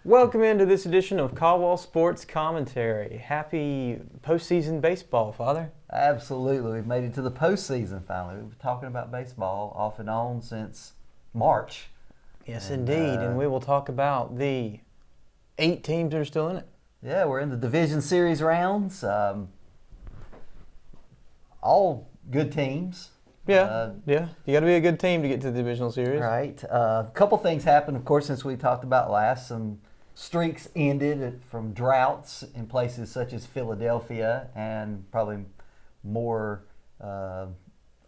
Welcome into this edition of Caldwell Sports Commentary. Happy postseason baseball, Father. Absolutely. We've made it to the postseason finally. We've been talking about baseball off and on since March. Yes, indeed. And we will talk about the 8 teams that are still in it. Yeah, we're in the division series rounds. All good teams. Yeah. You got to be a good team to get to the divisional series. Right. A couple things happened, of course, since we talked about last. Some streaks ended from droughts in places such as Philadelphia, and probably more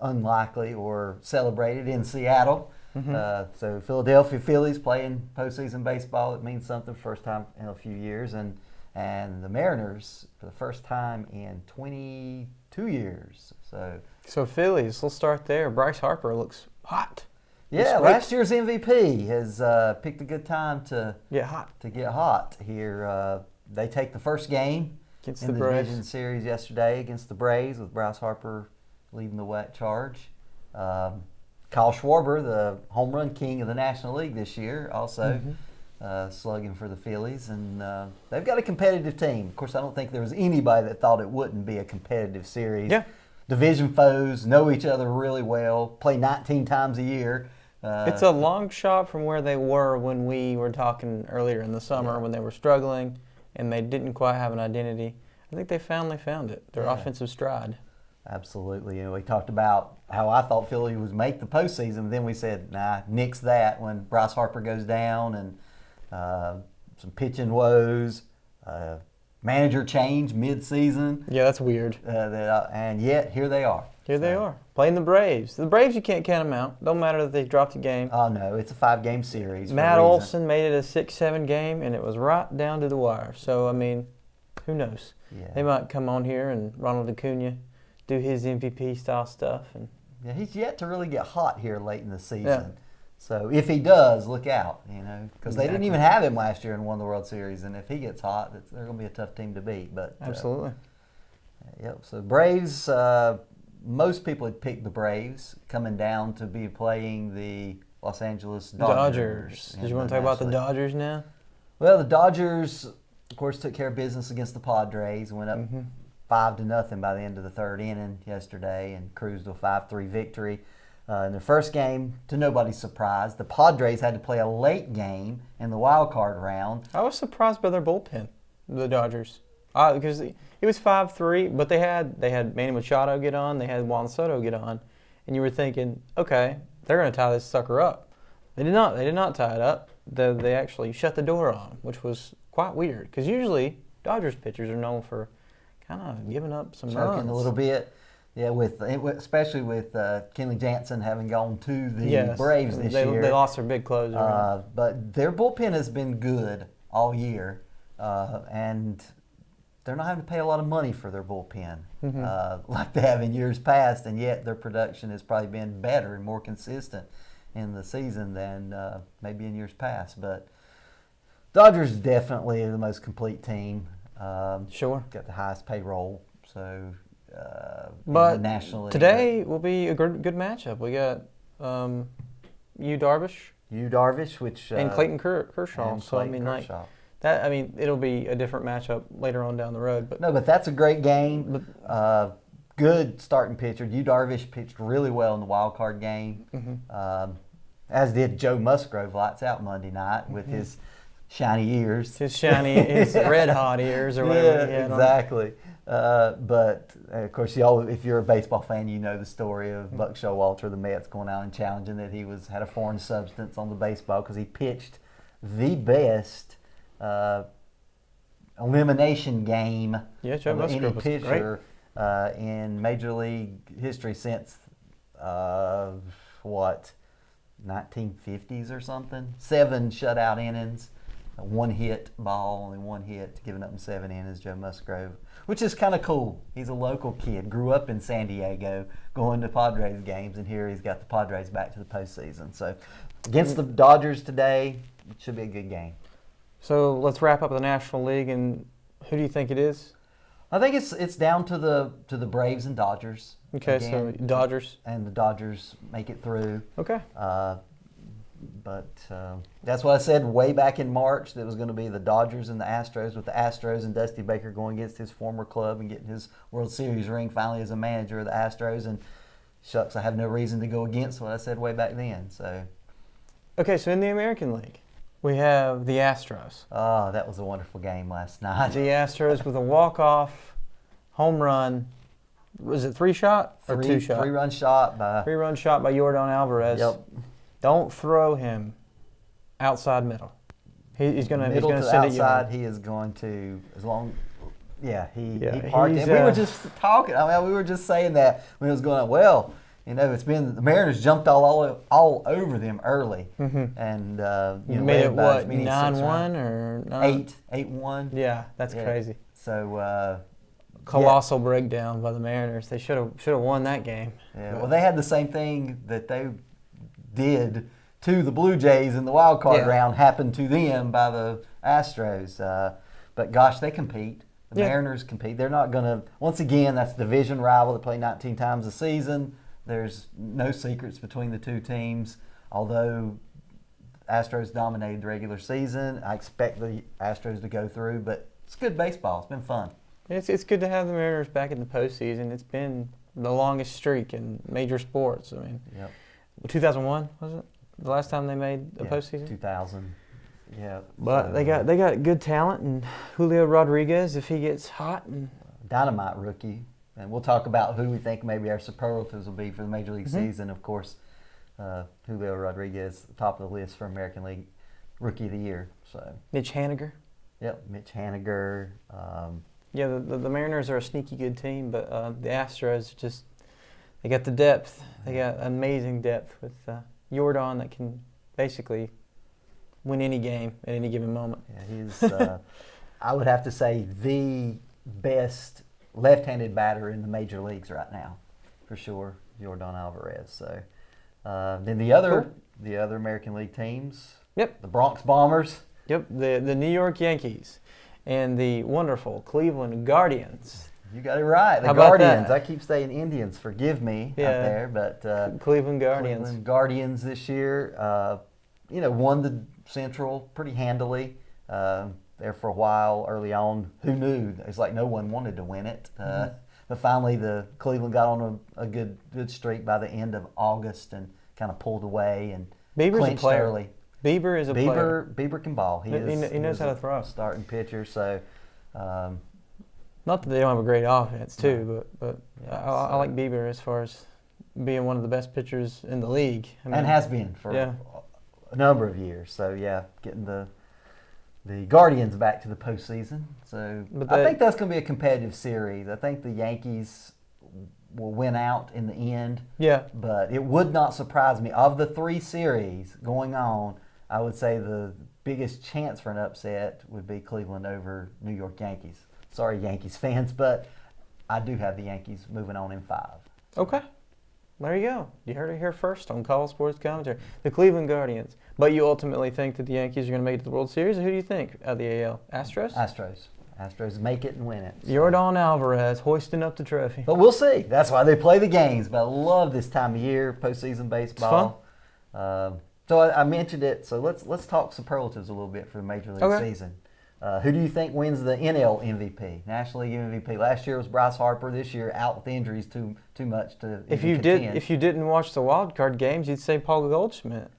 unlikely or celebrated in Seattle. So Philadelphia Phillies playing postseason baseball. It means something, first time in a few years. And the Mariners for the first time in 22 years. So Phillies, let's start there. Bryce Harper looks hot. Yeah, last year's MVP has picked a good time to get hot here. They take the first game against in the the Braves. division series yesterday against the Braves, with Bryce Harper leading the wet charge. Kyle Schwarber, the home run king of the National League this year, also slugging for the Phillies. And they've got a competitive team. Of course, I don't think there was anybody that thought it wouldn't be a competitive series. Yeah. Division foes know each other really well, play 19 times a year. It's a long shot from where they were when we were talking earlier in the summer, when they were struggling and they didn't quite have an identity. I think they finally found it, their offensive stride. Absolutely. We talked about how I thought Philly would make the postseason, but then we said, nah, nix that when Bryce Harper goes down, and some pitching woes, manager change mid-season. Yeah, that's weird. And yet, here they are. They are, playing the Braves. The Braves, you can't count them out. Don't matter that they dropped a game. Oh, no, it's a 5-game series. Matt Olson made it a 6-7 game, and it was right down to the wire. So, I mean, who knows? Yeah. They might come on here and Ronald Acuna do his MVP-style stuff. And yeah, he's yet to really get hot here late in the season. Yeah. So if he does, look out, because they didn't even have him last year and won the World Series. And if he gets hot, they're going to be a tough team to beat. But absolutely. Yep. So Braves, most people had picked the Braves coming down to be playing the Los Angeles Dodgers. Did you want to talk about the Dodgers now? Well, the Dodgers, of course, took care of business against the Padres, went up 5-0 by the end of the third inning yesterday, and cruised to a 5-3 victory. In their first game, to nobody's surprise, the Padres had to play a late game in the wild card round. I was surprised by their bullpen, the Dodgers, because it was 5-3, but they had Manny Machado get on, they had Juan Soto get on, and you were thinking, okay, they're going to tie this sucker up. They did not. They did not tie it up. They actually shut the door on them, which was quite weird, because usually Dodgers pitchers are known for kind of giving up some runs. Choking a little bit. Yeah, especially with Kenley Jansen having gone to the Braves this year. They lost their big closer. But their bullpen has been good all year, and they're not having to pay a lot of money for their bullpen like they have in years past, and yet their production has probably been better and more consistent in the season than maybe in years past. But Dodgers definitely are the most complete team. Sure. Got the highest payroll, so... but nationally, today will be a good matchup. We got Yu Darvish, which and Clayton Kershaw. And so Clayton like Kershaw. that. I mean, it'll be a different matchup later on down the road. But that's a great game. Good starting pitcher. Yu Darvish pitched really well in the wild card game, as did Joe Musgrove. Lights out Monday night with his shiny ears. His red hot ears or whatever. Yeah, exactly. But of course, if you're a baseball fan, you know the story of Buck Showalter of the Mets going out and challenging that he had a foreign substance on the baseball because he pitched the best elimination game of any pitcher in Major League history since 1950s or something. 7 shutout innings. One hit ball, only one hit, giving up in 7 innings, Joe Musgrove, which is kind of cool. He's a local kid, grew up in San Diego, going to Padres games, and here he's got the Padres back to the postseason. So against the Dodgers today, it should be a good game. So let's wrap up the National League, and who do you think it is? I think it's down to the Braves and Dodgers. Okay, again, so Dodgers. And the Dodgers make it through. Okay. But that's what I said way back in March, that it was going to be the Dodgers and the Astros, with the Astros and Dusty Baker going against his former club and getting his World Series ring finally as a manager of the Astros. And shucks, I have no reason to go against what I said way back then. So, Okay, so in the American League, we have the Astros. oh, that was a wonderful game last night. The Astros with a walk-off home run. Was it 3-shot or 2-shot? 3-run shot by. 3-run shot by Yordan Alvarez. Yep. Don't throw him outside middle. He's gonna Middle to the send it outside, yard. he is going to, as long, he Yeah, parked it. he's, We were just talking. I mean, we were just saying that when it was going on. Well, it's been the Mariners jumped all over them early, and Made it by as what, many as 9-1 or 8-1. Yeah, that's crazy. So Colossal breakdown by the Mariners. They should have won that game. yeah. Well, they had the same thing that they did to the Blue Jays in the wild card round happened to them by the Astros. But gosh, they compete. The Mariners compete. They're not going to. Once again, that's a division rival that play 19 times a season. There's no secrets between the two teams. Although Astros dominated the regular season, I expect the Astros to go through. But it's good baseball. It's been fun. It's good to have the Mariners back in the postseason. It's been the longest streak in major sports. I mean, 2001 was it the last time they made a postseason? 2000. Yeah. But they got good talent, and Julio Rodriguez, if he gets hot, and dynamite rookie. And we'll talk about who we think maybe our superlatives will be for the Major League season. Of course, Julio Rodriguez, top of the list for American League Rookie of the Year. So Mitch Haniger. Yep, Mitch Haniger. Yeah, the Mariners are a sneaky good team, but the Astros just they got the depth. They got amazing depth with Yordan that can basically win any game at any given moment. Yeah, he's I would have to say the best left-handed batter in the major leagues right now, for sure, Yordan Alvarez. So then the other American League teams. Yep. The Bronx Bombers. Yep. The New York Yankees and the wonderful Cleveland Guardians. You got it right. The How about Guardians. that? I keep saying Indians. Forgive me out there, but Cleveland Guardians. Cleveland Guardians this year, won the Central pretty handily. There for a while early on. Who knew? It's like no one wanted to win it. But finally, the Cleveland got on a good streak by the end of August and kind of pulled away and Bieber's clinched a player. early. Bieber is a player. Bieber can ball. He knows how to throw. Starting pitcher. So. Not that they don't have a great offense too, but I like Bieber as far as being one of the best pitchers in the league. I mean, and has been for a number of years. So getting the Guardians back to the postseason. So I think that's going to be a competitive series. I think the Yankees will win out in the end. Yeah. But it would not surprise me. Of the three series going on, I would say the biggest chance for an upset would be Cleveland over New York Yankees. Sorry, Yankees fans, but I do have the Yankees moving on in 5. Okay. There you go. You heard it here first on Call Sports Commentary. The Cleveland Guardians. But you ultimately think that the Yankees are going to make it to the World Series? Or who do you think out of the AL? Astros? Astros make it and win it. So. Yordan Alvarez hoisting up the trophy. But we'll see. That's why they play the games. But I love this time of year, postseason baseball. It's fun. So I mentioned it. So let's talk superlatives a little bit for the Major League season. Who do you think wins the NL MVP, National League MVP? Last year was Bryce Harper. This year, out with injuries, too much to if you didn't watch the wild card games, you'd say Paul Goldschmidt.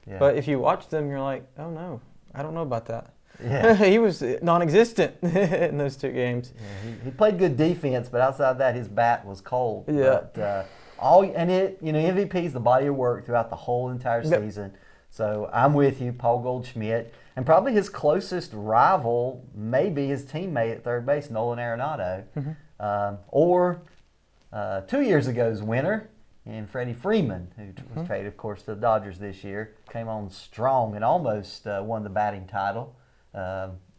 Yeah. But if you watched them, you're like, oh no, I don't know about that. Yeah. He was non-existent in those 2 games. Yeah, he played good defense, but outside of that, his bat was cold. Yeah. But MVP is the body of work throughout the whole entire season. So I'm with you, Paul Goldschmidt. And probably his closest rival may be his teammate at third base, Nolan Arenado. Or 2 years ago's winner, and Freddie Freeman, who was traded, of course, to the Dodgers this year, came on strong and almost won the batting title.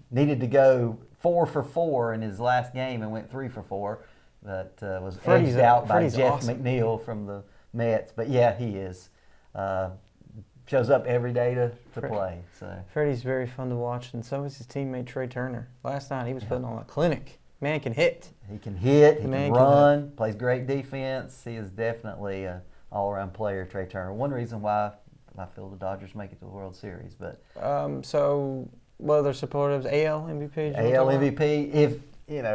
Needed to go 4 for 4 in his last game and went 3 for 4. But was edged out by Jeff McNeil from the Mets. But yeah, he is. Shows up every day to play. So Freddie's very fun to watch, and so is his teammate Trey Turner. Last night he was putting on a clinic. Man can hit. He can hit. He can run. Plays great defense. He is definitely an all-around player, Trey Turner. One reason why I feel the Dodgers make it to the World Series. But so what other superlatives? AL MVP. AL MVP. If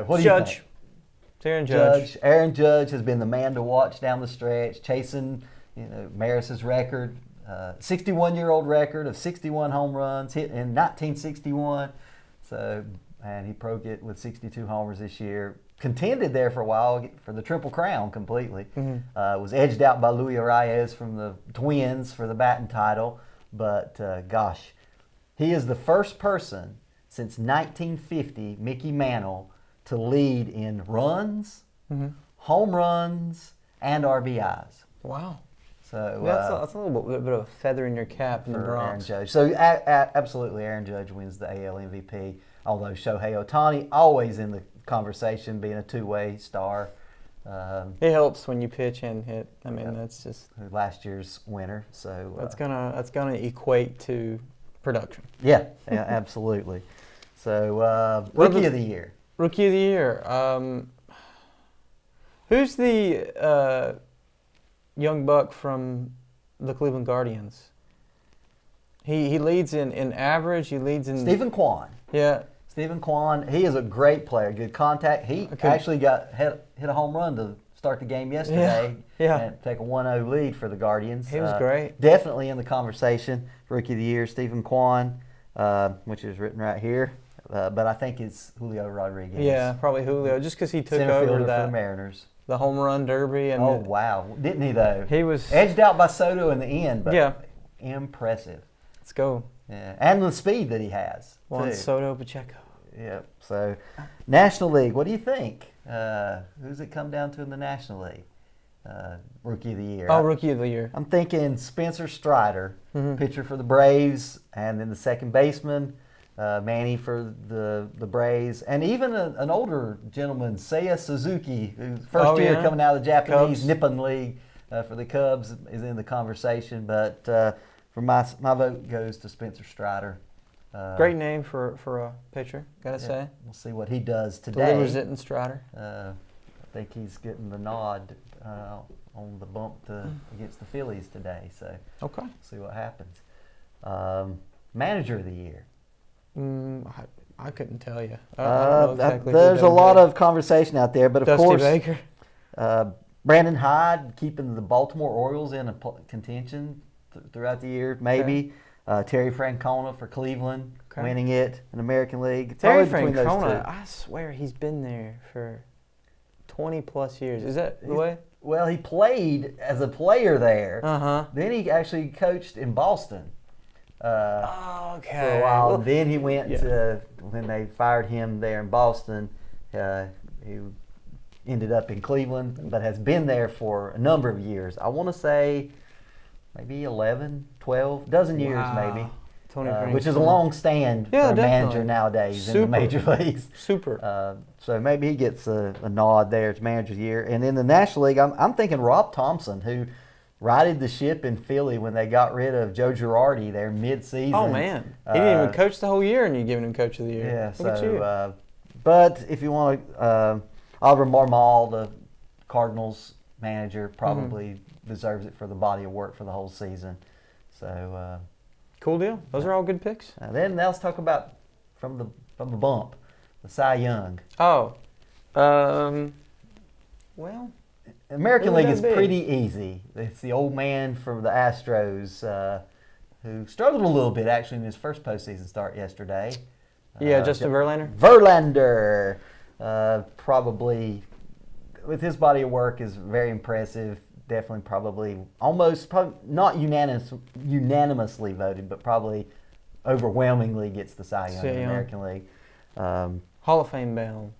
what do you Judge. think? Aaron Judge. Aaron Judge has been the man to watch down the stretch, chasing Maris's record, 61-year-old record of 61 home runs hit in 1961. So, and he broke it with 62 homers this year. Contended there for a while for the Triple Crown completely. Was edged out by Luis Arias from the Twins for the batting title. But gosh, he is the first person since 1950, Mickey Mantle, to lead in runs, home runs, and RBIs. Wow. So that's a little bit of a feather in your cap in the Bronx. Aaron Judge. So absolutely, Aaron Judge wins the AL MVP. Although Shohei Ohtani always in the conversation, being a two-way star. It helps when you pitch and hit. I mean, that's just last year's winner. So that's gonna equate to production. Yeah, absolutely. So rookie of the year. Rookie of the year. Who's the young buck from the Cleveland Guardians? He leads in average. He leads in Stephen Kwan. Yeah. Stephen Kwan. He is a great player. Good contact. He actually hit a home run to start the game yesterday. Yeah. And take a 1-0 lead for the Guardians. He was great. Definitely in the conversation. Rookie of the year, Stephen Kwan, which is written right here. But I think it's Julio Rodriguez. Yeah, probably Julio, just because he took Center over fielder that for the Mariners. The home run derby. And wow. Didn't he, though? He was edged out by Soto in the end, but impressive. Let's go. Yeah, and the speed that he has. Juan Soto Pacheco. Yep. So, National League, what do you think? Who's it come down to in the National League? Rookie of the year. Rookie of the year. I'm thinking Spencer Strider, pitcher for the Braves, and then the second baseman, Manny for the Braves, and even an older gentleman, Seiya Suzuki, who's first year coming out of the Japanese Nippon League for the Cubs, is in the conversation. But for my vote goes to Spencer Strider. Great name for a pitcher, gotta say. We'll see what he does today. Delivers it in Strider. I think he's getting the nod on the bump against the Phillies today. So okay, see what happens. Manager of the year. I couldn't tell you. I don't know exactly there's a lot of conversation out there, but of Dusty course, Baker. Brandon Hyde keeping the Baltimore Orioles in contention throughout the year, maybe. Terry Francona for Cleveland, winning it in American League. Terry Francona, I swear he's been there for 20-plus years. Is that the way? Well, he played as a player there. Then he actually coached in Boston for a while. Well, then he went to, when they fired him there in Boston, he ended up in Cleveland, but has been there for a number of years. I want to say maybe 11, 12, dozen years maybe, which is a long stand for a manager nowadays in the major leagues. Super. So maybe he gets a nod there. It's manager of the year. And in the National League, I'm thinking Rob Thompson, who righted the ship in Philly when they got rid of Joe Girardi there mid-season. Oh, man. He didn't even coach the whole year, and you're giving him Coach of the Year. Yeah, Look at you. But if you want to, Oliver Marmol, the Cardinals manager, probably deserves it for the body of work for the whole season. So cool deal. Those are all good picks. Then let's talk about from the bump, the Cy Young. Well, American League is pretty easy. It's the old man from the Astros who struggled a little bit actually in his first postseason start yesterday. Justin Verlander. Probably with his body of work is very impressive. Definitely, probably not unanimously voted, but probably overwhelmingly gets the Cy Young in the American League. Hall of Fame bound.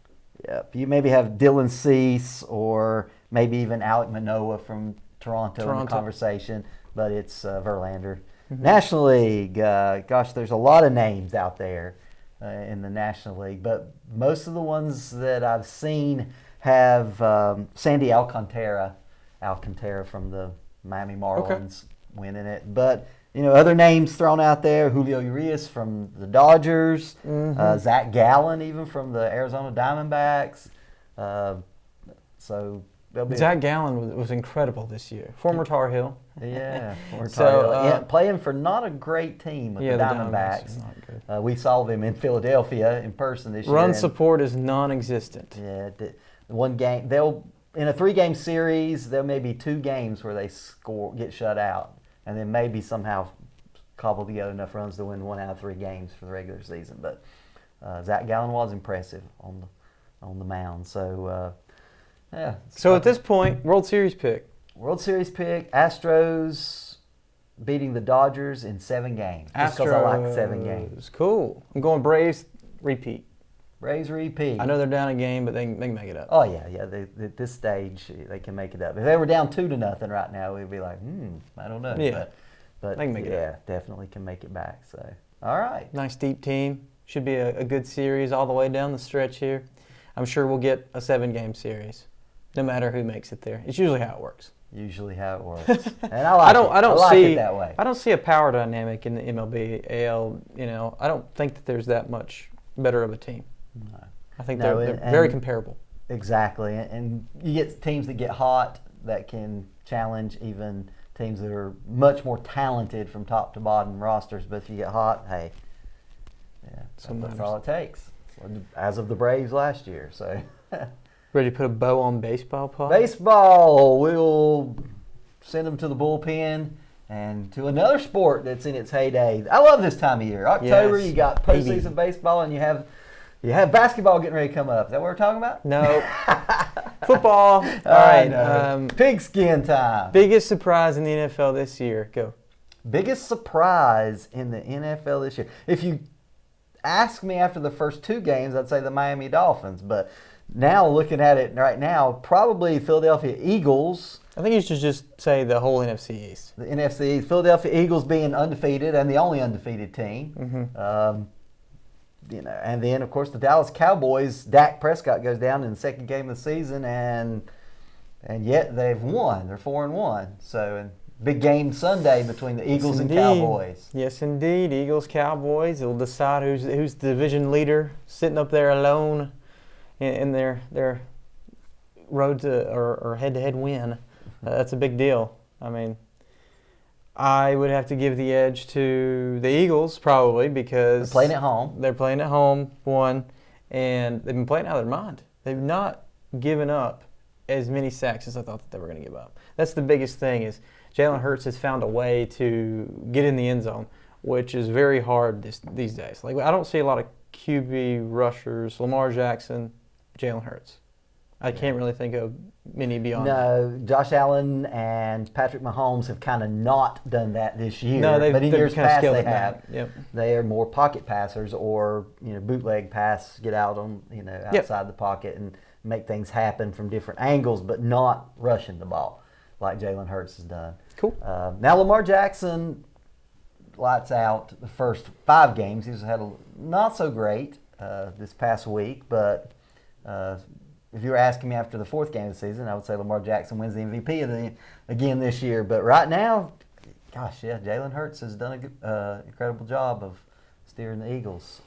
Yeah, you maybe have Dylan Cease or maybe even Alek Manoah from Toronto in the conversation, but it's Verlander. National League, there's a lot of names out there in the National League, but most of the ones that I've seen have Sandy Alcantara from the Miami Marlins winning it. But, other names thrown out there, Julio Urias from the Dodgers, Zach Gallen even from the Arizona Diamondbacks. So Zach Gallen was incredible this year. Former Tar Heel. Yeah, former So, Tar Heel. Playing for not a great team with the Diamondbacks. are not good. We saw them in Philadelphia in person this year. Run support is non-existent. Yeah, one game in a 3-game series, there may be 2 games where they get shut out, and then maybe somehow cobble together enough runs to win 1 out of 3 games for the regular season. But Zach Gallen was impressive on the mound. So yeah. So at this point, World Series pick. World Series pick, Astros beating the Dodgers in 7 games. Just because I like 7 games. Cool. I'm going Braves repeat. Braves repeat. I know they're down a game, but they can make it up. Oh yeah. At this stage, they can make it up. If they were down 2-0 right now, we'd be like, I don't know. Yeah. But they can make it up. Yeah, definitely can make it back. So, all right. Nice deep team. Should be a good series all the way down the stretch here. I'm sure we'll get a 7-game series, no matter who makes it there. It's usually how it works. Usually how it works. And I like it that way. I don't see a power dynamic in the MLB, AL. I don't think that there's that much better of a team. No. I think they're very comparable. Exactly. And you get teams that get hot that can challenge even teams that are much more talented from top to bottom rosters. But if you get hot, hey, yeah, that's all it takes. As of the Braves last year. So ready to put a bow on baseball, Paul? Baseball, we'll send them to the bullpen and to another sport that's in its heyday. I love this time of year. October, you got postseason baseball, and you have basketball getting ready to come up. Is that what we're talking about? No. Football. All right. Pigskin time. Biggest surprise in the NFL this year. Go. Biggest surprise in the NFL this year. If you ask me after the first 2 games, I'd say the Miami Dolphins. But now looking at it right now, probably Philadelphia Eagles. I think you should just say the whole NFC East. The NFC East. Philadelphia Eagles being undefeated and the only undefeated team. Mm-hmm. And then, of course, the Dallas Cowboys, Dak Prescott goes down in the 2nd game of the season, and yet they've won. They're 4-1. So, big game Sunday between the Eagles and Cowboys. Yes, indeed. Eagles, Cowboys. It will decide who's the division leader, sitting up there alone in their road to or head-to-head win. That's a big deal. I mean, I would have to give the edge to the Eagles probably because they're playing at home. They're playing at home, one, and they've been playing out of their mind. They've not given up as many sacks as I thought that they were going to give up. That's the biggest thing is Jalen Hurts has found a way to get in the end zone, which is very hard these days. Like I don't see a lot of QB rushers, Lamar Jackson, Jalen Hurts. I can't really think of many beyond that. No, Josh Allen and Patrick Mahomes have kind of not done that this year. No, but in years past they have. Yep. They are more pocket passers or bootleg pass, get out on outside the pocket and make things happen from different angles, but not rushing the ball like Jalen Hurts has done. Cool. Now Lamar Jackson lights out the first 5 games. He's had not so great this past week, but. If you were asking me after the 4th game of the season, I would say Lamar Jackson wins the MVP again this year. But right now, gosh, yeah, Jalen Hurts has done an incredible job of steering the Eagles.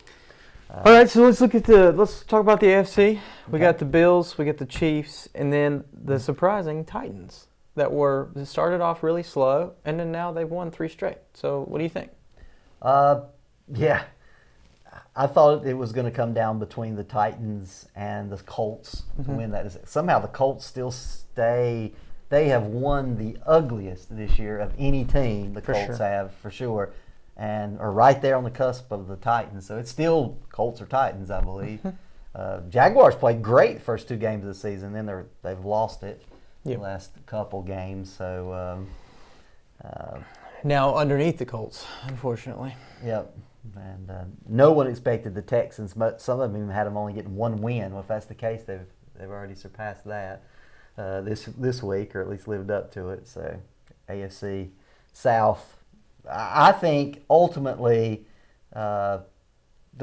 All right, so let's talk about the AFC. We got the Bills, we got the Chiefs, and then the surprising Titans that started off really slow, and then now they've won 3 straight. So what do you think? Yeah. I thought it was going to come down between the Titans and the Colts to win that. Somehow the Colts still stay. They have won the ugliest this year of any team the Colts have, for sure, and are right there on the cusp of the Titans. So it's still Colts or Titans, I believe. Jaguars played great first 2 games of the season. Then they've lost it the last couple games. So now underneath the Colts, unfortunately. Yep. And no one expected the Texans, but some of them had them only getting 1 win. Well, if that's the case, they've already surpassed that this week, or at least lived up to it. So AFC South, I think ultimately the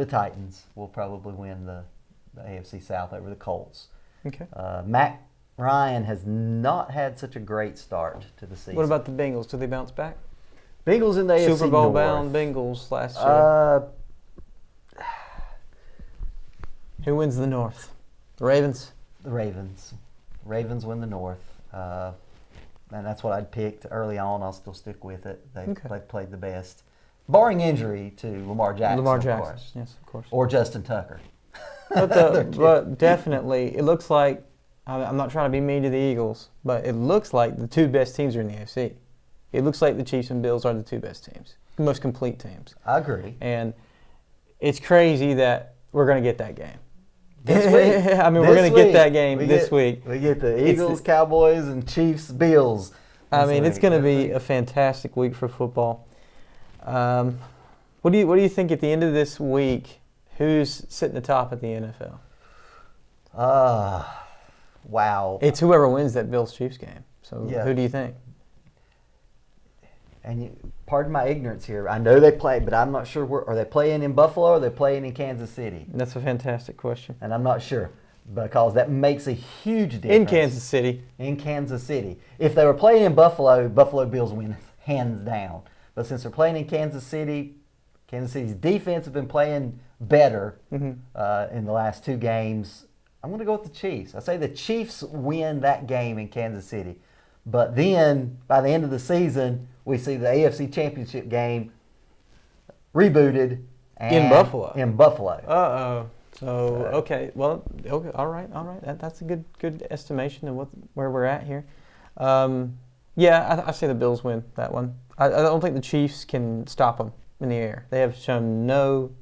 Titans will probably win the AFC South over the Colts. Okay. Matt Ryan has not had such a great start to the season. What about the Bengals? Do they bounce back? Bengals in the AFC Super Bowl North. bound Bengals last year. Who wins the North? The Ravens? The Ravens. Ravens win the North. And that's what I'd picked early on. I'll still stick with it. They've played the best. Barring injury to Lamar Jackson, of course. Yes, of course. Or Justin Tucker. But definitely, it looks like, I'm not trying to be mean to the Eagles, but it looks like the two best teams are in the AFC. It looks like the Chiefs and Bills are the two best teams, the most complete teams. I agree. And it's crazy that we're going to get that game. This week. I mean, we're going to get that game this week. We get the Eagles, Cowboys, and Chiefs, Bills. I mean, it's going to be a fantastic week for football. What do you think at the end of this week? Who's sitting atop at the NFL? Wow. It's whoever wins that Bills-Chiefs game. So who do you think? And pardon my ignorance here. I know they play, but I'm not sure where. Are they playing in Buffalo or are they playing in Kansas City? That's a fantastic question. And I'm not sure because that makes a huge difference. In Kansas City. In Kansas City. If they were playing in Buffalo, Buffalo Bills win hands down. But since they're playing in Kansas City, Kansas City's defense have been playing better in the last two games. I'm going to go with the Chiefs. I say the Chiefs win that game in Kansas City. But then, by the end of the season, we see the AFC Championship game rebooted. In Buffalo. In Buffalo. Uh-oh. So, okay. Well, okay. All right. That's a good estimation of where we're at here. I say the Bills win that one. I don't think the Chiefs can stop them in the air. They have shown no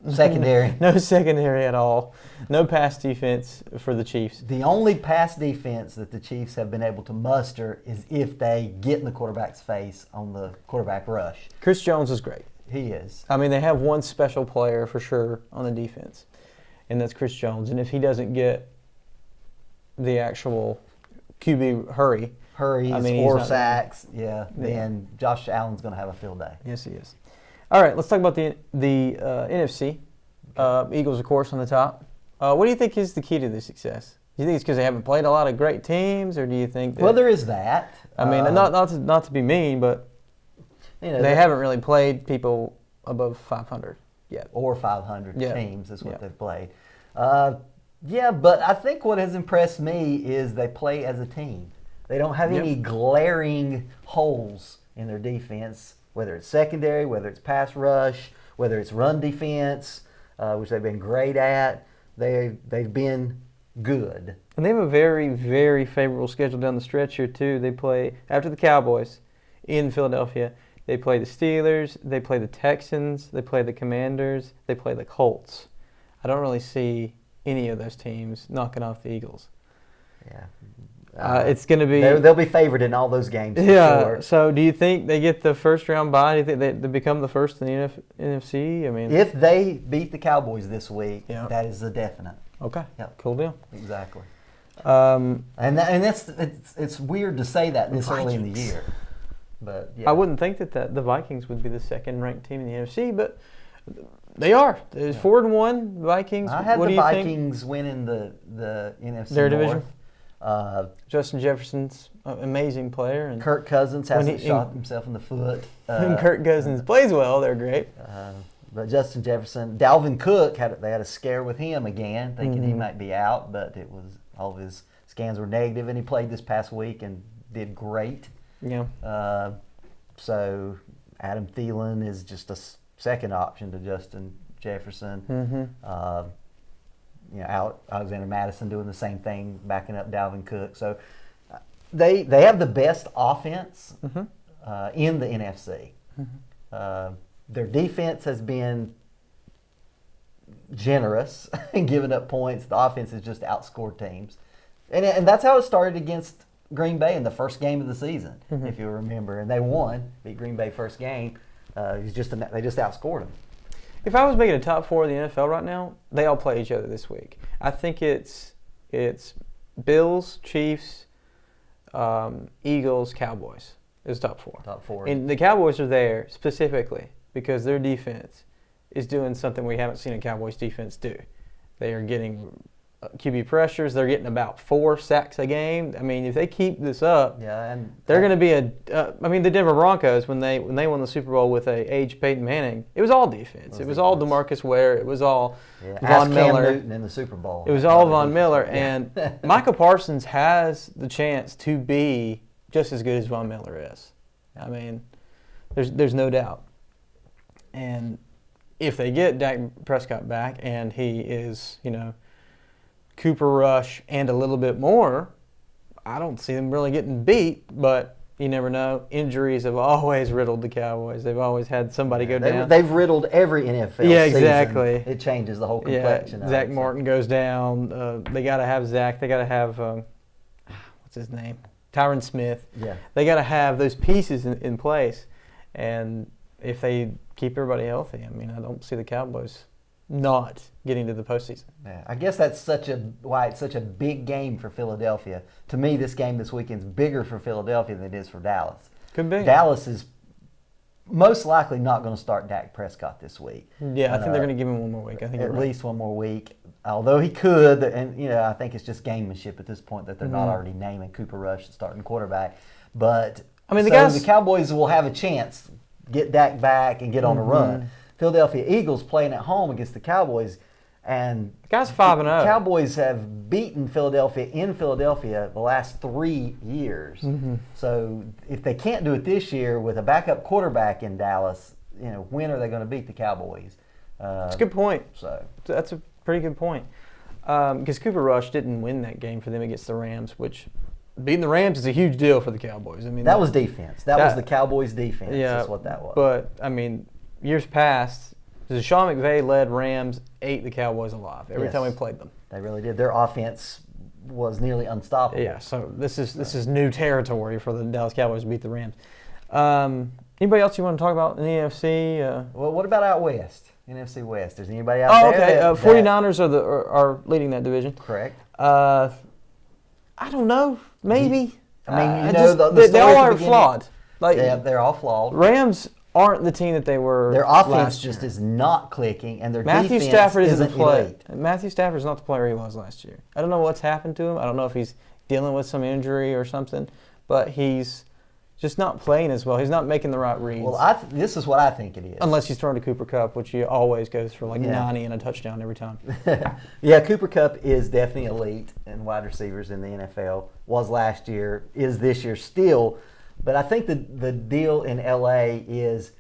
secondary. No secondary at all. No pass defense for the Chiefs. The only pass defense that the Chiefs have been able to muster is if they get in the quarterback's face on the quarterback rush. Chris Jones is great. He is. I mean, they have one special player for sure on the defense, and that's Chris Jones. And if he doesn't get the actual QB hurries or sacks, then Josh Allen's going to have a field day. Yes, he is. All right, let's talk about the NFC. Eagles, of course, on the top. What do you think is the key to their success? Do you think it's because they haven't played a lot of great teams, or do you think that... Well, there is that. I mean, not to be mean, but they haven't really played people above 500 yet. Or 500 teams is what they've played. But I think what has impressed me is they play as a team. They don't have any glaring holes in their defense, whether it's secondary, whether it's pass rush, whether it's run defense, which they've been great at. They've been good. And they have a very, very favorable schedule down the stretch here, too. They play, after the Cowboys, in Philadelphia, they play the Steelers, they play the Texans, they play the Commanders, they play the Colts. I don't really see any of those teams knocking off the Eagles. Yeah. It's going to be... They'll be favored in all those games for sure. So do you think they get the first-round bye? Do you think they become the first in the NFC? I mean, if they beat the Cowboys this week, that is a definite. Okay. Yep. Cool deal. Exactly. And it's weird to say that this early in the year. But I wouldn't think that the Vikings would be the second-ranked team in the NFC, but they are. There's 4-1 Vikings. I had the Vikings winning the NFC their North. division. Justin Jefferson's an amazing player, and Kirk Cousins hasn't shot himself in the foot. When Kirk Cousins plays well, they're great. But Justin Jefferson, Dalvin Cook they had a scare with him again, thinking he might be out, but it was all of his scans were negative, and he played this past week and did great. Yeah. So Adam Thielen is just a second option to Justin Jefferson. Alexander Madison doing the same thing, backing up Dalvin Cook. So they have the best offense in the NFC. Their defense has been generous in giving up points. The offense has just outscored teams. And that's how it started against Green Bay in the first game of the season, if you remember. And they won, beat Green Bay first game. They just outscored them. If I was making a top four of the NFL right now, they all play each other this week. I think it's Bills, Chiefs, Eagles, Cowboys is top four. Top four. And the Cowboys are there specifically because their defense is doing something we haven't seen a Cowboys defense do. They are getting QB pressures. They're getting about 4 sacks a game. I mean, if they keep this up, and they're going to be the Denver Broncos when they won the Super Bowl with a aged Peyton Manning, it was all defense. It was all DeMarcus Ware. It was all Von Miller. Cam Newton in the Super Bowl. It was all Von Miller, and Micah Parsons has the chance to be just as good as Von Miller is. I mean, there's no doubt. And if they get Dak Prescott back and he is, Cooper Rush and a little bit more, I don't see them really getting beat, but you never know. Injuries have always riddled the Cowboys. They've always had somebody go down. They've riddled every NFL season. Yeah, exactly. It changes the whole complexion. Yeah, Zach Martin goes down. They got to have Zach. They got to have, what's his name? Tyron Smith. Yeah. They got to have those pieces in place. And if they keep everybody healthy, I mean, I don't see the Cowboys not getting to the postseason. Yeah, I guess that's why it's such a big game for Philadelphia. To me, this game this weekend is bigger for Philadelphia than it is for Dallas. Could be. Dallas is most likely not going to start Dak Prescott this week. Yeah, I think they're going to give him one more week. I think at least one more week. Although he could, and I think it's just gamemanship at this point that they're not already naming Cooper Rush the starting quarterback. But I mean, the Cowboys will have a chance get Dak back and get on a run. Philadelphia Eagles playing at home against the Cowboys, and the guys 5-0. Cowboys have beaten Philadelphia in Philadelphia the last 3 years. So if they can't do it this year with a backup quarterback in Dallas, when are they going to beat the Cowboys? That's a good point. So that's a pretty good point. Because Cooper Rush didn't win that game for them against the Rams, which beating the Rams is a huge deal for the Cowboys. I mean, that was defense. That was the Cowboys' defense. Yeah, that's what that was. But I mean, years past, the Sean McVay-led Rams ate the Cowboys alive every time we played them. They really did. Their offense was nearly unstoppable. Yeah, so this is new territory for the Dallas Cowboys to beat the Rams. Anybody else you want to talk about in the NFC? Well, what about out west? NFC West. Is anybody out there? Oh, okay. 49ers are leading that division. Correct. I don't know. Maybe. I mean, they all are flawed. They're all flawed. Rams aren't the team that they were. Their offense just is not clicking, and their Matthew defense Stafford isn't elite. Matthew Stafford's not the player he was last year. I don't know what's happened to him. I don't know if he's dealing with some injury or something, but he's just not playing as well. He's not making the right reads. Well, this is what I think it is. Unless he's throwing to Cooper Kupp, which he always goes for 90 and a touchdown every time. Yeah, Cooper Kupp is definitely elite in wide receivers in the NFL. Was last year, is this year still. But I think the deal in L.A. is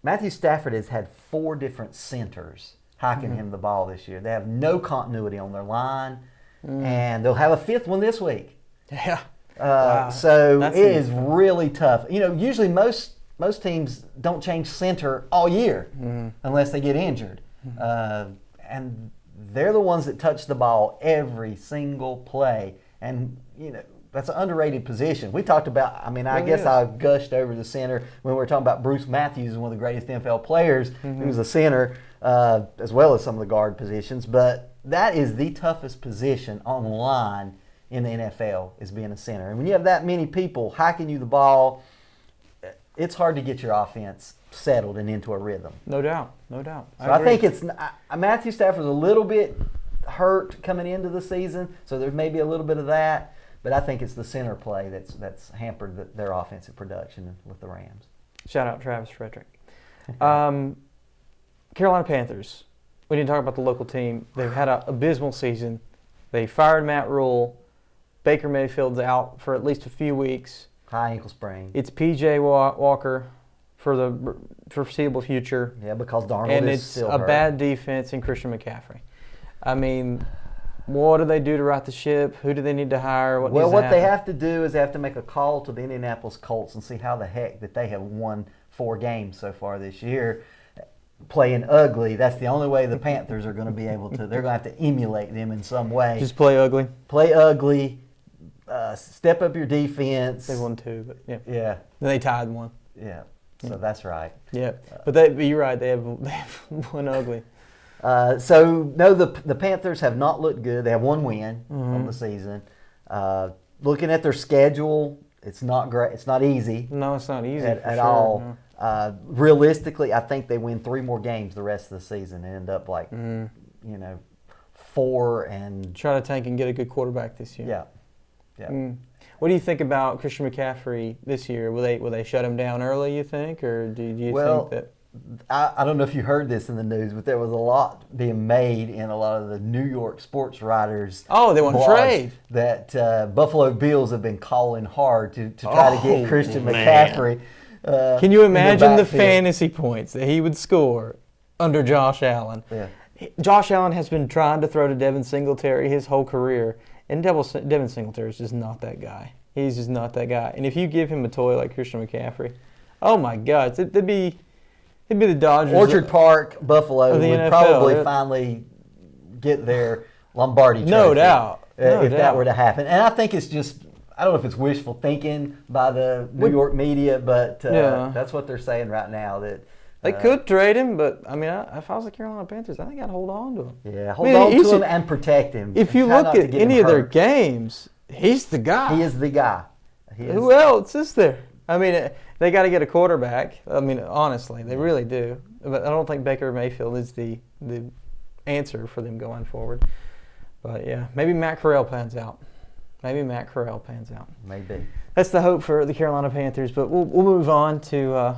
Matthew Stafford has had 4 different centers hiking him the ball this year. They have no continuity on their line, and they'll have a 5th one this week. Yeah. Wow. So it is really tough. Usually most teams don't change center all year unless they get injured. And they're the ones that touch the ball every single play. And, that's an underrated position. We talked about, I guess I gushed over the center when we were talking about Bruce Matthews, one of the greatest NFL players. He was a center as well as some of the guard positions. But that is the toughest position on the line in the NFL, is being a center. And when you have that many people hiking you the ball, it's hard to get your offense settled and into a rhythm. No doubt. So I think it's Matthew Stafford's a little bit hurt coming into the season, so there's maybe a little bit of that. But I think it's the center play that's hampered their offensive production with the Rams. Shout out Travis Frederick. Carolina Panthers. We didn't talk about the local team. They've had an abysmal season. They fired Matt Rule. Baker Mayfield's out for at least a few weeks. High ankle sprain. It's P.J. Walker for the foreseeable future. Yeah, because Darnold is still hurt. And it's a bad defense in Christian McCaffrey. I mean, what do they do to right the ship? Who do they need to hire? What they have to do is they have to make a call to the Indianapolis Colts and see how the heck that they have won 4 games so far this year. Playing ugly, that's the only way the Panthers are going to be able to. They're going to have to emulate them in some way. Just play ugly. Play ugly. Step up your defense. They won 2, but yeah. Yeah. Then they tied 1. Yeah. So that's right. Yeah. But you're right. They have won ugly. The Panthers have not looked good. They have 1 win on the season. Looking at their schedule, it's not great. It's not easy. No, it's not easy at all. No. Realistically, I think they win 3 more games the rest of the season and end up 4 and Try to tank and get a good quarterback this year. yeah. What do you think about Christian McCaffrey this year? Will they shut him down early, you think? Or do you think that... I don't know if you heard this in the news, but there was a lot being made in a lot of the New York sports writers. Oh, they want to trade. That Buffalo Bills have been calling hard to try to get Christian McCaffrey. Can you imagine the fantasy points that he would score under Josh Allen? Yeah. Josh Allen has been trying to throw to Devin Singletary his whole career, and Devin Singletary is just not that guy. He's just not that guy. And if you give him a toy like Christian McCaffrey, oh my God, it'd be the Dodgers. Orchard Park, Buffalo would NFL, probably finally get their Lombardi trophy. No doubt. If that were to happen. And I think it's just, I don't know if it's wishful thinking by the New York media, but that's what they're saying right now. That they could trade him, but I mean, if I was the Carolina Panthers, I think I'd hold on to him. Yeah, hold on to him and protect him. If you look at any of their games, he's the guy. He is the guy. Who else is there? I mean, they got to get a quarterback. I mean, honestly, they really do. But I don't think Baker Mayfield is the answer for them going forward. But yeah, maybe Matt Corral pans out. Maybe. That's the hope for the Carolina Panthers. But we'll move on to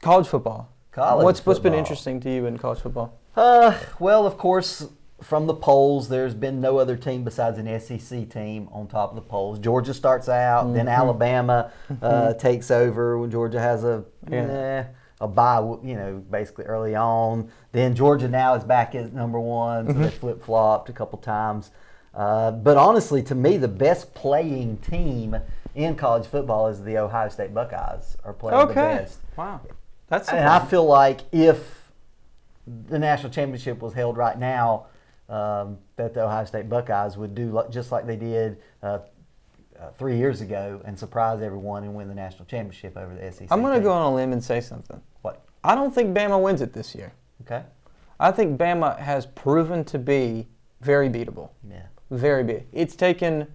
college football. What's been interesting to you in college football? Well, of course, from the polls, there's been no other team besides an SEC team on top of the polls. Georgia starts out, then Alabama takes over when Georgia has a bye, basically early on. Then Georgia now is back at number 1, so they flip-flopped a couple times. But honestly, to me, the best playing team in college football is the Ohio State Buckeyes are playing the best. Wow. And I feel like if the national championship was held right now, that the Ohio State Buckeyes would do just like they did 3 years ago and surprise everyone and win the national championship over the SEC. I'm going to go on a limb and say something. What? I don't think Bama wins it this year. Okay. I think Bama has proven to be very beatable. Yeah. Very big. It's taken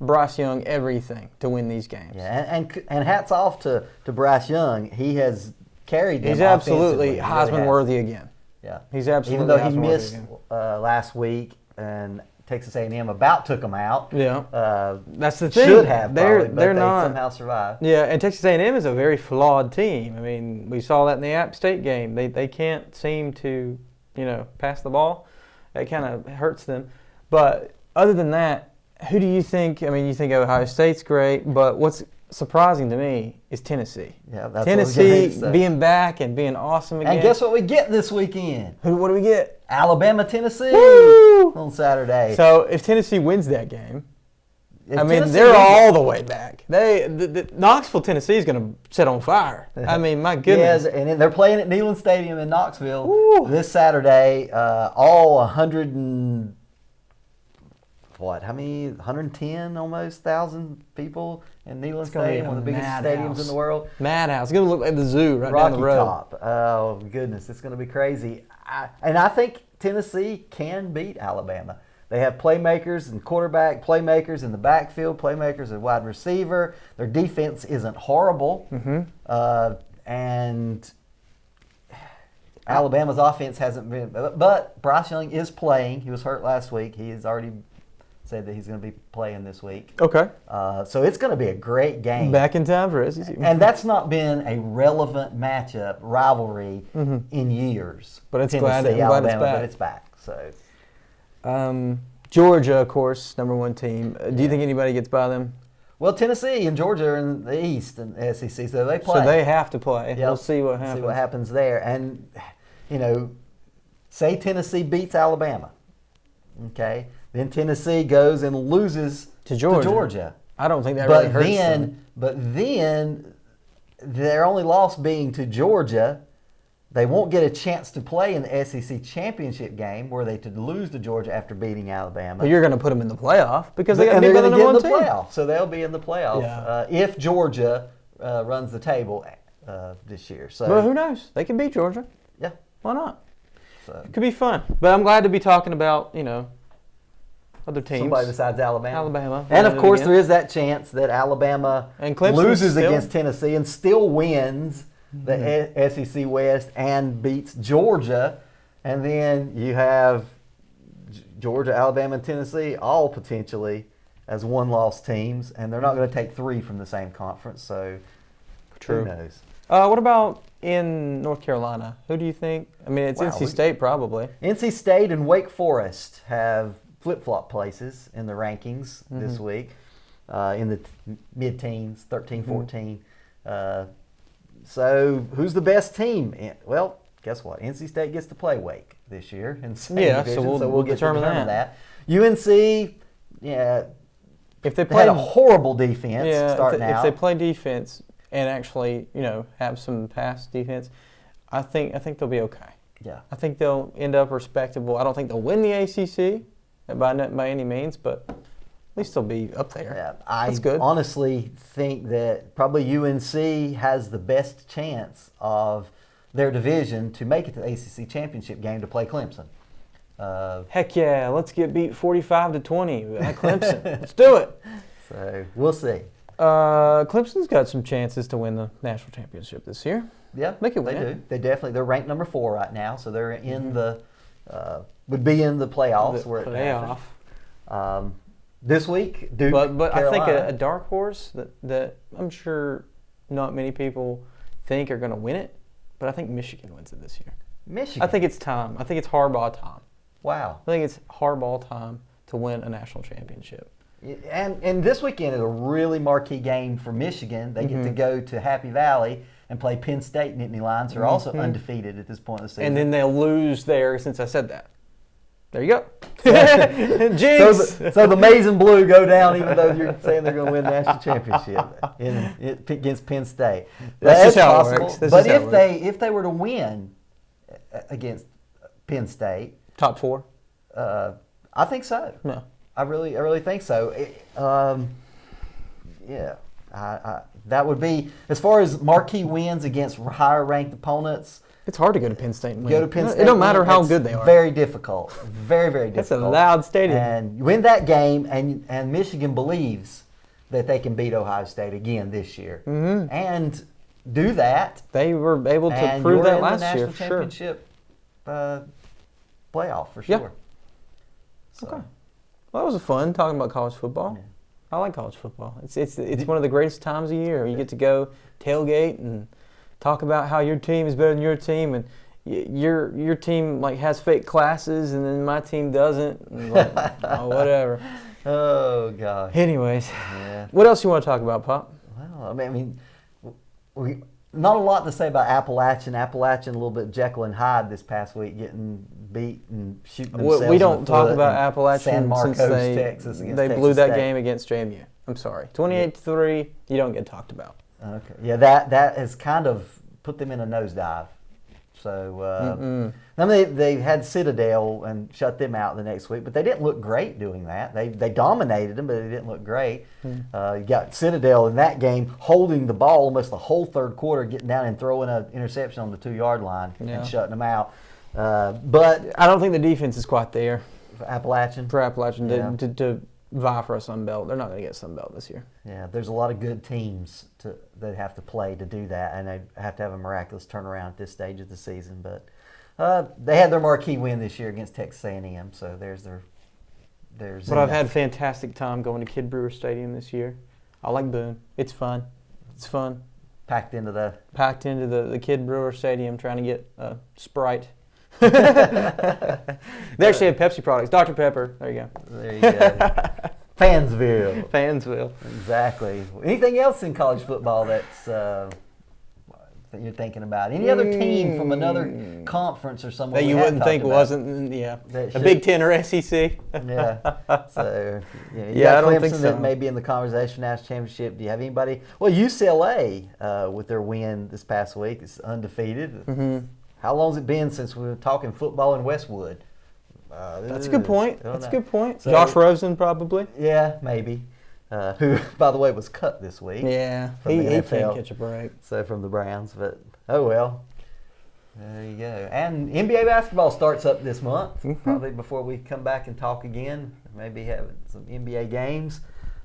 Bryce Young everything to win these games. Yeah, and hats off to Bryce Young. He has carried them. He's absolutely Heisman worthy again. Yeah, he's absolutely. Even though he missed last week and Texas A&M about took him out. Yeah, that's the thing. Should have. They're they not somehow survived. Yeah, and Texas A&M is a very flawed team. I mean, we saw that in the App State game. They can't seem to pass the ball. It kind of hurts them. But other than that, who do you think? I mean, you think Ohio State's great, but what's surprising to me is Tennessee. Yeah, that's Tennessee being back and being awesome again. And guess what we get this weekend? What do we get? Alabama, Tennessee. Woo! On Saturday. So if Tennessee wins that game, they're all the way back. Knoxville, Tennessee is going to set on fire. I mean, my goodness. Yes, and they're playing at Neyland Stadium in Knoxville this Saturday. All 110 almost thousand people in Neyland Stadium, one of the biggest stadiums in the world. Madhouse. It's going to look like the zoo right down the road. Top. Oh, goodness. It's going to be crazy. I think Tennessee can beat Alabama. They have playmakers and quarterback, playmakers in the backfield, playmakers at wide receiver. Their defense isn't horrible. And Alabama's offense hasn't been. But Bryce Young is playing. He was hurt last week. He has already said that he's going to be playing this week. Okay. So it's going to be a great game. Back in time for SEC. And that's not been a relevant matchup, rivalry in years. But it's Tennessee, glad Alabama, it's back. But it's back. So. Georgia, of course, number 1 team. Do you think anybody gets by them? Well, Tennessee and Georgia are in the East and SEC, so they play. So they have to play. Yep. We'll see what happens. See what happens there. And, say Tennessee beats Alabama. Okay. Then Tennessee goes and loses to Georgia. I don't think that really hurts them. But then their only loss being to Georgia, they won't get a chance to play in the SEC championship game where they could lose to Georgia after beating Alabama. But you're going to put them in the playoff because they're going to be the number 1 team. Playoff. So they'll be in the playoff if Georgia runs the table this year. So, but who knows? They can beat Georgia. Yeah. Why not? So. It could be fun. But I'm glad to be talking about, other teams. Somebody besides Alabama. Alabama. And, of course, there is that chance that Alabama loses against Tennessee and still wins the SEC West and beats Georgia. And then you have Georgia, Alabama, and Tennessee, all potentially as one-loss teams, and they're not going to take 3 from the same conference, so True. who knows? What about in North Carolina? Who do you think? I mean, it's Wow, NC State probably. NC State and Wake Forest have flip-flop places in the rankings this week, in the mid-teens, 13, 14. So who's the best team? Well, guess what? NC State gets to play Wake this year in the same division, so we'll get determine to determine that. UNC, if they had a horrible defense starting if out. they play defense and actually, have some pass defense, I think they'll be okay. Yeah. I think they'll end up respectable. I don't think they'll win the ACC by any means, but at least they'll be up there. Yeah, That's good. honestly think that probably UNC has the best chance of their division to make it to the ACC championship game to play Clemson. Heck yeah, let's get beat 45-20 at Clemson. Let's do it. So we'll see. Clemson's got some chances to win the national championship this year. Yeah, They could win do. it. They definitely. They're ranked number 4 right now, so they're in the would be in the playoffs. The where it playoff. happens. This week, Duke. But I think Carolina. a dark horse that I'm sure not many people think are going to win it, but I think Michigan wins it this year. Michigan. I think it's time. I think it's Harbaugh time. Wow. I think it's Harbaugh time to win a national championship. And this weekend is a really marquee game for Michigan. They get to go to Happy Valley and play Penn State Nittany Lions, who are also undefeated at this point in the season. And then they'll lose there since I said that. There you go. Jinx. So the Maize and Blue go down, even though you're saying they're going to win the national championship against Penn State. That's just how it possible. works. That's But just how it if they were to win against Penn State, Top 4? I think so. No. I really think so. That would be, as far as marquee wins against higher ranked opponents. It's hard to go to Penn State and win. Go to Penn State. It don't matter how it's good they are. Very difficult. Very, very difficult. That's a loud stadium. And you win that game, and Michigan believes that they can beat Ohio State again this year. Mm-hmm. And do that. They were able to prove that last year, the for sure. championship playoff, for sure. Yeah. So. Okay. Well, that was fun talking about college football. Yeah. I like college football. It's one of the greatest times of year. You get to go tailgate and talk about how your team is better than your team, and your team has fake classes, and then my team doesn't. And whatever. Oh gosh. Anyways, yeah. What else you want to talk about, Pop? Well, I mean, we not a lot to say about Appalachian. Appalachian a little bit Jekyll and Hyde this past week, getting beat and shooting themselves. We don't in the talk foot about in Appalachian San Marcos, since Texas, they against blew Texas that State. game against JMU. I'm sorry, 28-3. You don't get talked about. Okay. Yeah, that has kind of put them in a nosedive. So, I mean, they had Citadel and shut them out the next week, but they didn't look great doing that. They dominated them, but they didn't look great. You got Citadel in that game holding the ball almost the whole third quarter, getting down and throwing an interception on the 2-yard line and shutting them out. But I don't think the defense is quite there for Appalachian to vie for a Sun Belt. They're not going to get Sun Belt this year. Yeah, there's a lot of good teams that have to play to do that, and they have to have a miraculous turnaround at this stage of the season. But they had their marquee win this year against Texas A&M, so there's their. But I've had a fantastic time going to Kid Brewer Stadium this year. I like Boone. It's fun. It's fun. Packed into the Kid Brewer Stadium trying to get Sprite. They actually have Pepsi products. Dr. Pepper. There you go. There you go. Fansville. Exactly. Anything else in college football that's that you're thinking about? Any other team from another conference or somewhere that you wouldn't think wasn't? Yeah. A Big Ten or SEC. Yeah. So I don't think so. That may be in the conversation for national championship. Do you have anybody? Well, UCLA with their win this past week is undefeated. Mm-hmm. How long has it been since we were talking football in Westwood? That's a good point. So, Josh Rosen, probably. Yeah, maybe. Who, by the way, was cut this week. Yeah, he can't catch a break. So from the Browns, but oh well. There you go. And NBA basketball starts up this month. Mm-hmm. Probably before we come back and talk again. Maybe have some NBA games.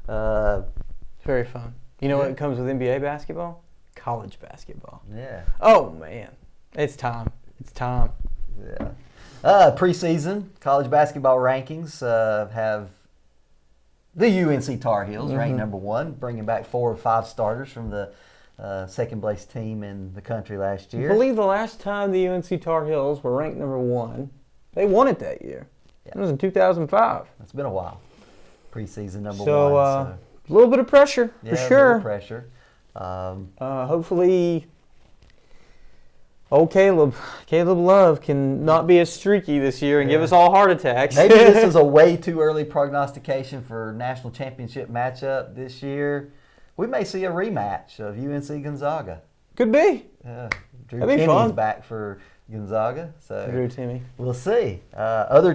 Very fun. You know what comes with NBA basketball? College basketball. Yeah. Oh man. It's time. Yeah. Preseason college basketball rankings have the UNC Tar Heels ranked number 1, bringing back 4 or 5 starters from the second-place team in the country last year. I believe the last time the UNC Tar Heels were ranked number 1, they won it that year. Yeah. It was in 2005. It's been a while. Preseason number 1. So a little bit of pressure, for sure. A little pressure. Hopefully, Caleb Love can not be as streaky this year and give us all heart attacks. Maybe this is a way too early prognostication for national championship matchup this year. We may see a rematch of UNC Gonzaga. Could be. Drew That'd be Timmy's fun. back for Gonzaga, so Drew Timmy. We'll see. Oscar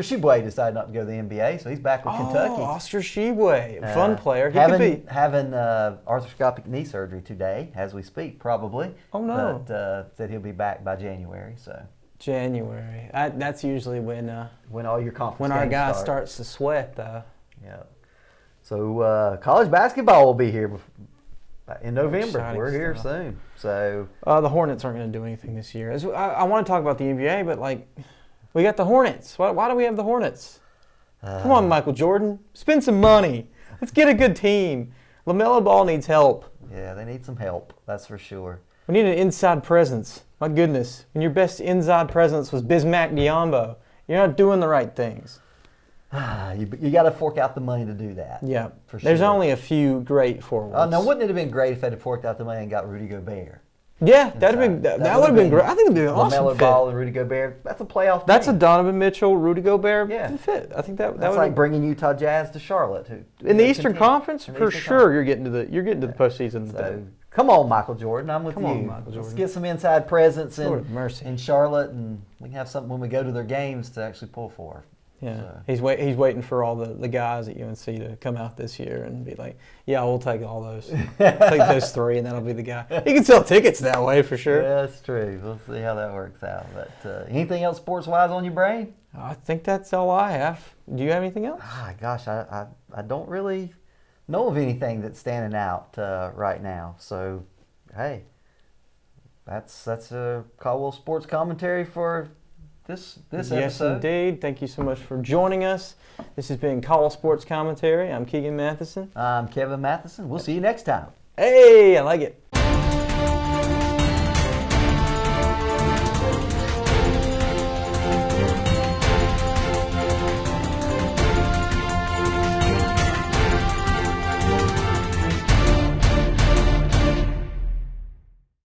Tshiebwe decided not to go to the NBA, so he's back with Kentucky. Oscar Tshiebwe, fun player. He could be having arthroscopic knee surgery today, as we speak, probably. Oh no! But said he'll be back by January. So January. That's usually when all your conference when our guy starts to sweat, though. Yeah. So college basketball will be here in November. Exciting We're here stuff. soon. So the Hornets aren't going to do anything this year. I want to talk about the NBA, but we got the Hornets. Why do we have the Hornets? Come on, Michael Jordan, spend some money. Let's get a good team. LaMelo Ball needs help. Yeah, they need some help. That's for sure. We need an inside presence. My goodness, when your best inside presence was Bismack Biyombo, you're not doing the right things. You got to fork out the money to do that. Yeah, for sure. There's only a few great forwards. Now, wouldn't it have been great if they'd have forked out the money and got Rudy Gobert? Yeah, that would have been great. I think it'd be an awesome LaMelo fit. Ball and Rudy Gobert. That's a playoff. That's team. a Donovan Mitchell, Rudy Gobert fit. I think that's would like bringing Utah Jazz to Charlotte. In the Eastern Conference, for sure, you're getting to the postseason. So, come on, Michael Jordan, I'm with you. Come on, Michael Jordan. Let's get some inside presence in Charlotte, and we can have something when we go to their games to actually pull for. Yeah, so. He's waiting for all the guys at UNC to come out this year and be like, yeah, we'll take all those. Take those 3, and that'll be the guy. He can sell tickets that way for sure. Yeah, that's true. We'll see how that works out. But anything else sports-wise on your brain? I think that's all I have. Do you have anything else? Gosh, I don't really know of anything that's standing out right now. So, hey, that's a Caldwell Sports Commentary for this episode. Yes, indeed. Thank you so much for joining us. This has been Caldwell Sports Commentary. I'm Keegan Matheson. I'm Kevin Matheson. We'll see you next time. Hey, I like it.